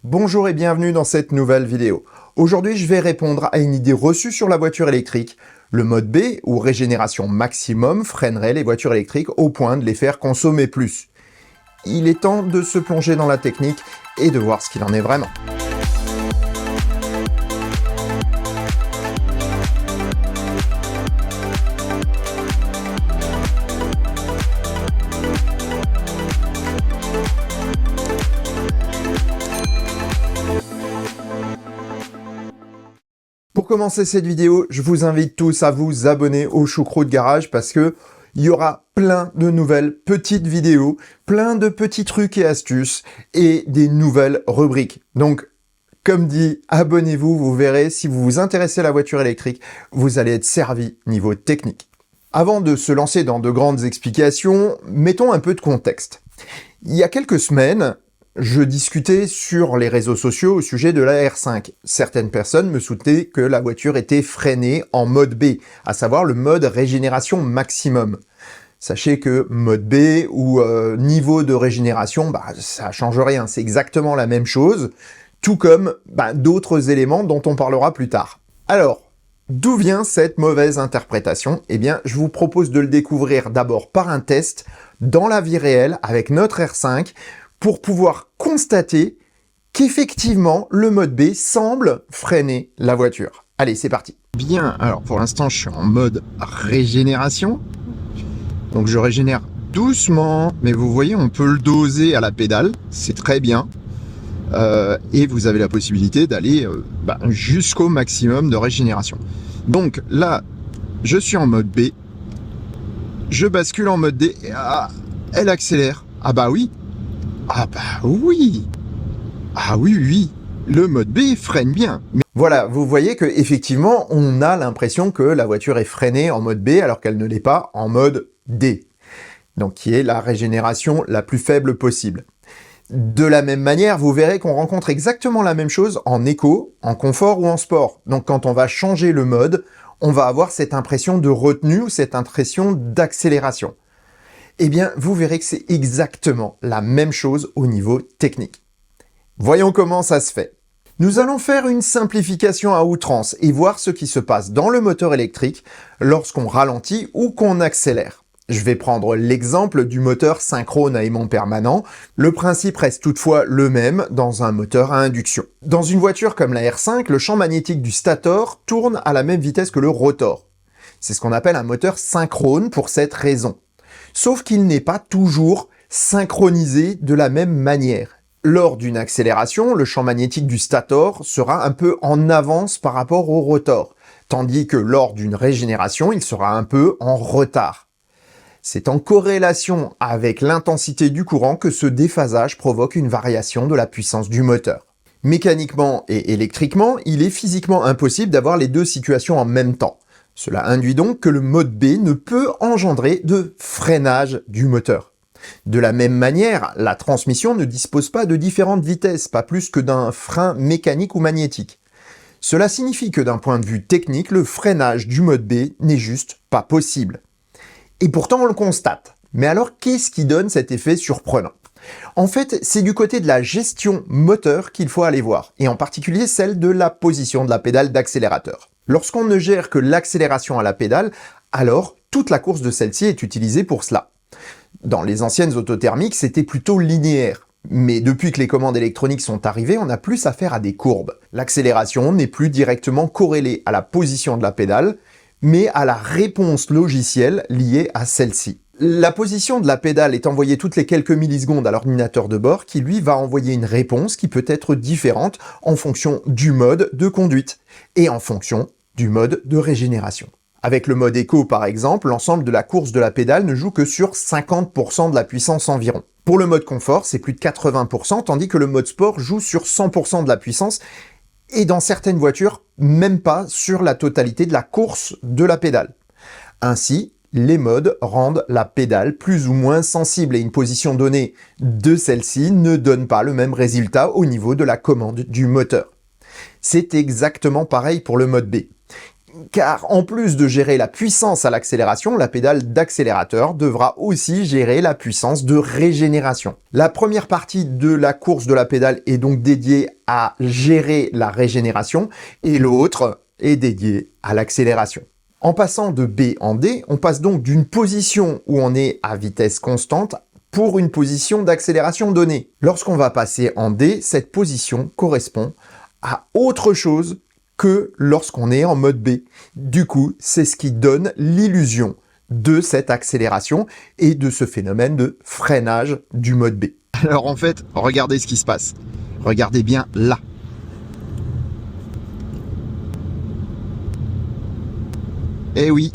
Bonjour et bienvenue dans cette nouvelle vidéo. Aujourd'hui, je vais répondre à une idée reçue sur la voiture électrique. Le mode B, ou régénération maximum, freinerait les voitures électriques au point de les faire consommer plus. Il est temps de se plonger dans la technique et de voir ce qu'il en est vraiment. Pour commencer cette vidéo, je vous invite tous à vous abonner au Choucroute Garage parce que il y aura plein de nouvelles petites vidéos, plein de petits trucs et astuces et des nouvelles rubriques. Donc, comme dit, abonnez-vous, vous verrez, si vous vous intéressez à la voiture électrique, vous allez être servi niveau technique. Avant de se lancer dans de grandes explications, mettons un peu de contexte. Il y a quelques semaines, je discutais sur les réseaux sociaux au sujet de la R5. Certaines personnes me soutenaient que la voiture était freinée en mode B, à savoir le mode régénération maximum. Sachez que mode B ou niveau de régénération, ça change rien, c'est exactement la même chose, tout comme d'autres éléments dont on parlera plus tard. Alors, d'où vient cette mauvaise interprétation? Eh bien, je vous propose de le découvrir d'abord par un test dans la vie réelle avec notre R5, pour pouvoir constater qu'effectivement, le mode B semble freiner la voiture. Allez, c'est parti. Bien, alors pour l'instant, je suis en mode régénération. Donc je régénère doucement, mais vous voyez, on peut le doser à la pédale, c'est très bien. Et vous avez la possibilité d'aller jusqu'au maximum de régénération. Donc là, je suis en mode B. Je bascule en mode D. Et, elle accélère. Ah bah oui. Ah bah oui. Ah oui, le mode B freine bien. Mais voilà, vous voyez que effectivement, on a l'impression que la voiture est freinée en mode B alors qu'elle ne l'est pas en mode D. Donc qui est la régénération la plus faible possible. De la même manière, vous verrez qu'on rencontre exactement la même chose en éco, en confort ou en sport. Donc quand on va changer le mode, on va avoir cette impression de retenue ou cette impression d'accélération. Eh bien, vous verrez que c'est exactement la même chose au niveau technique. Voyons comment ça se fait. Nous allons faire une simplification à outrance et voir ce qui se passe dans le moteur électrique lorsqu'on ralentit ou qu'on accélère. Je vais prendre l'exemple du moteur synchrone à aimant permanent. Le principe reste toutefois le même dans un moteur à induction. Dans une voiture comme la R5, le champ magnétique du stator tourne à la même vitesse que le rotor. C'est ce qu'on appelle un moteur synchrone pour cette raison. Sauf qu'il n'est pas toujours synchronisé de la même manière. Lors d'une accélération, le champ magnétique du stator sera un peu en avance par rapport au rotor, tandis que lors d'une régénération, il sera un peu en retard. C'est en corrélation avec l'intensité du courant que ce déphasage provoque une variation de la puissance du moteur. Mécaniquement et électriquement, il est physiquement impossible d'avoir les deux situations en même temps. Cela induit donc que le mode B ne peut engendrer de freinage du moteur. De la même manière, la transmission ne dispose pas de différentes vitesses, pas plus que d'un frein mécanique ou magnétique. Cela signifie que d'un point de vue technique, le freinage du mode B n'est juste pas possible. Et pourtant on le constate. Mais alors qu'est-ce qui donne cet effet surprenant? En fait, c'est du côté de la gestion moteur qu'il faut aller voir, et en particulier celle de la position de la pédale d'accélérateur. Lorsqu'on ne gère que l'accélération à la pédale, alors toute la course de celle-ci est utilisée pour cela. Dans les anciennes autothermiques, c'était plutôt linéaire. Mais depuis que les commandes électroniques sont arrivées, on a plus affaire à des courbes. L'accélération n'est plus directement corrélée à la position de la pédale, mais à la réponse logicielle liée à celle-ci. La position de la pédale est envoyée toutes les quelques millisecondes à l'ordinateur de bord qui lui va envoyer une réponse qui peut être différente en fonction du mode de conduite et en fonction du mode de régénération. Avec le mode éco par exemple, l'ensemble de la course de la pédale ne joue que sur 50% de la puissance environ. Pour le mode confort, c'est plus de 80%, tandis que le mode sport joue sur 100% de la puissance et dans certaines voitures, même pas sur la totalité de la course de la pédale. Ainsi, les modes rendent la pédale plus ou moins sensible et une position donnée de celle-ci ne donne pas le même résultat au niveau de la commande du moteur. C'est exactement pareil pour le mode B. Car en plus de gérer la puissance à l'accélération, la pédale d'accélérateur devra aussi gérer la puissance de régénération. La première partie de la course de la pédale est donc dédiée à gérer la régénération et l'autre est dédiée à l'accélération. En passant de B en D, on passe donc d'une position où on est à vitesse constante pour une position d'accélération donnée. Lorsqu'on va passer en D, cette position correspond à autre chose que lorsqu'on est en mode B. Du coup, c'est ce qui donne l'illusion de cette accélération et de ce phénomène de freinage du mode B. Alors en fait, regardez ce qui se passe. Regardez bien là. Eh oui,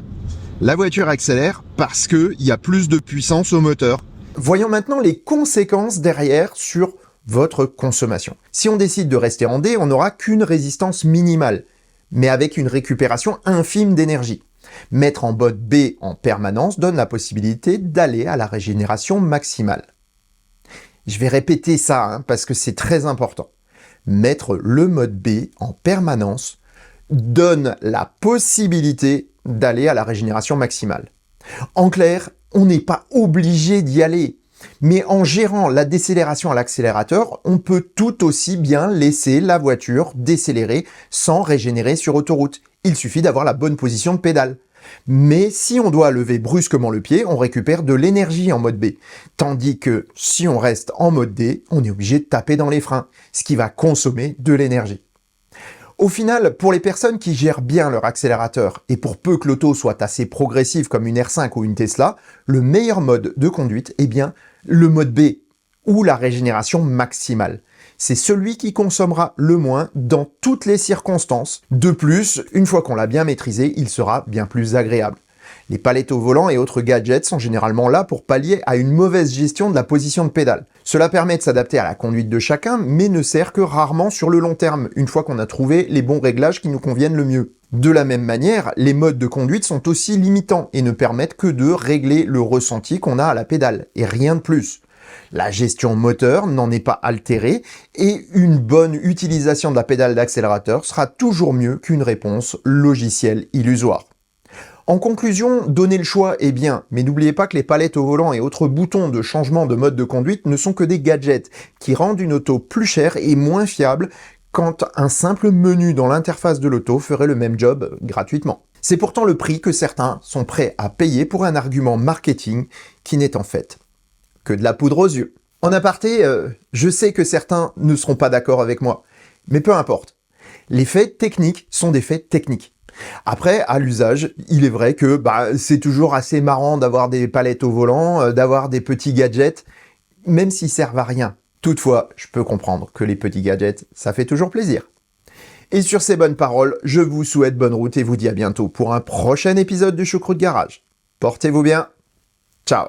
la voiture accélère parce qu'il y a plus de puissance au moteur. Voyons maintenant les conséquences derrière sur votre consommation. Si on décide de rester en D, on n'aura qu'une résistance minimale, mais avec une récupération infime d'énergie. Mettre en mode B en permanence donne la possibilité d'aller à la régénération maximale. Je vais répéter ça parce que c'est très important. Mettre le mode B en permanence donne la possibilité d'aller à la régénération maximale. En clair, on n'est pas obligé d'y aller. Mais en gérant la décélération à l'accélérateur, on peut tout aussi bien laisser la voiture décélérer sans régénérer sur autoroute. Il suffit d'avoir la bonne position de pédale. Mais si on doit lever brusquement le pied, on récupère de l'énergie en mode B. Tandis que si on reste en mode D, on est obligé de taper dans les freins, ce qui va consommer de l'énergie. Au final, pour les personnes qui gèrent bien leur accélérateur, et pour peu que l'auto soit assez progressive comme une R5 ou une Tesla, le meilleur mode de conduite est bien le mode B, ou la régénération maximale. C'est celui qui consommera le moins dans toutes les circonstances. De plus, une fois qu'on l'a bien maîtrisé, il sera bien plus agréable. Les palettes au volant et autres gadgets sont généralement là pour pallier à une mauvaise gestion de la position de pédale. Cela permet de s'adapter à la conduite de chacun, mais ne sert que rarement sur le long terme, une fois qu'on a trouvé les bons réglages qui nous conviennent le mieux. De la même manière, les modes de conduite sont aussi limitants et ne permettent que de régler le ressenti qu'on a à la pédale, et rien de plus. La gestion moteur n'en est pas altérée et une bonne utilisation de la pédale d'accélérateur sera toujours mieux qu'une réponse logicielle illusoire. En conclusion, donner le choix est bien, mais n'oubliez pas que les palettes au volant et autres boutons de changement de mode de conduite ne sont que des gadgets qui rendent une auto plus chère et moins fiable quand un simple menu dans l'interface de l'auto ferait le même job gratuitement. C'est pourtant le prix que certains sont prêts à payer pour un argument marketing qui n'est en fait que de la poudre aux yeux. En aparté, je sais que certains ne seront pas d'accord avec moi, mais peu importe. Les faits techniques sont des faits techniques. Après, à l'usage, il est vrai que c'est toujours assez marrant d'avoir des palettes au volant, d'avoir des petits gadgets, même s'ils servent à rien. Toutefois, je peux comprendre que les petits gadgets, ça fait toujours plaisir. Et sur ces bonnes paroles, je vous souhaite bonne route et vous dis à bientôt pour un prochain épisode du Choucroute Garage. Portez-vous bien. Ciao.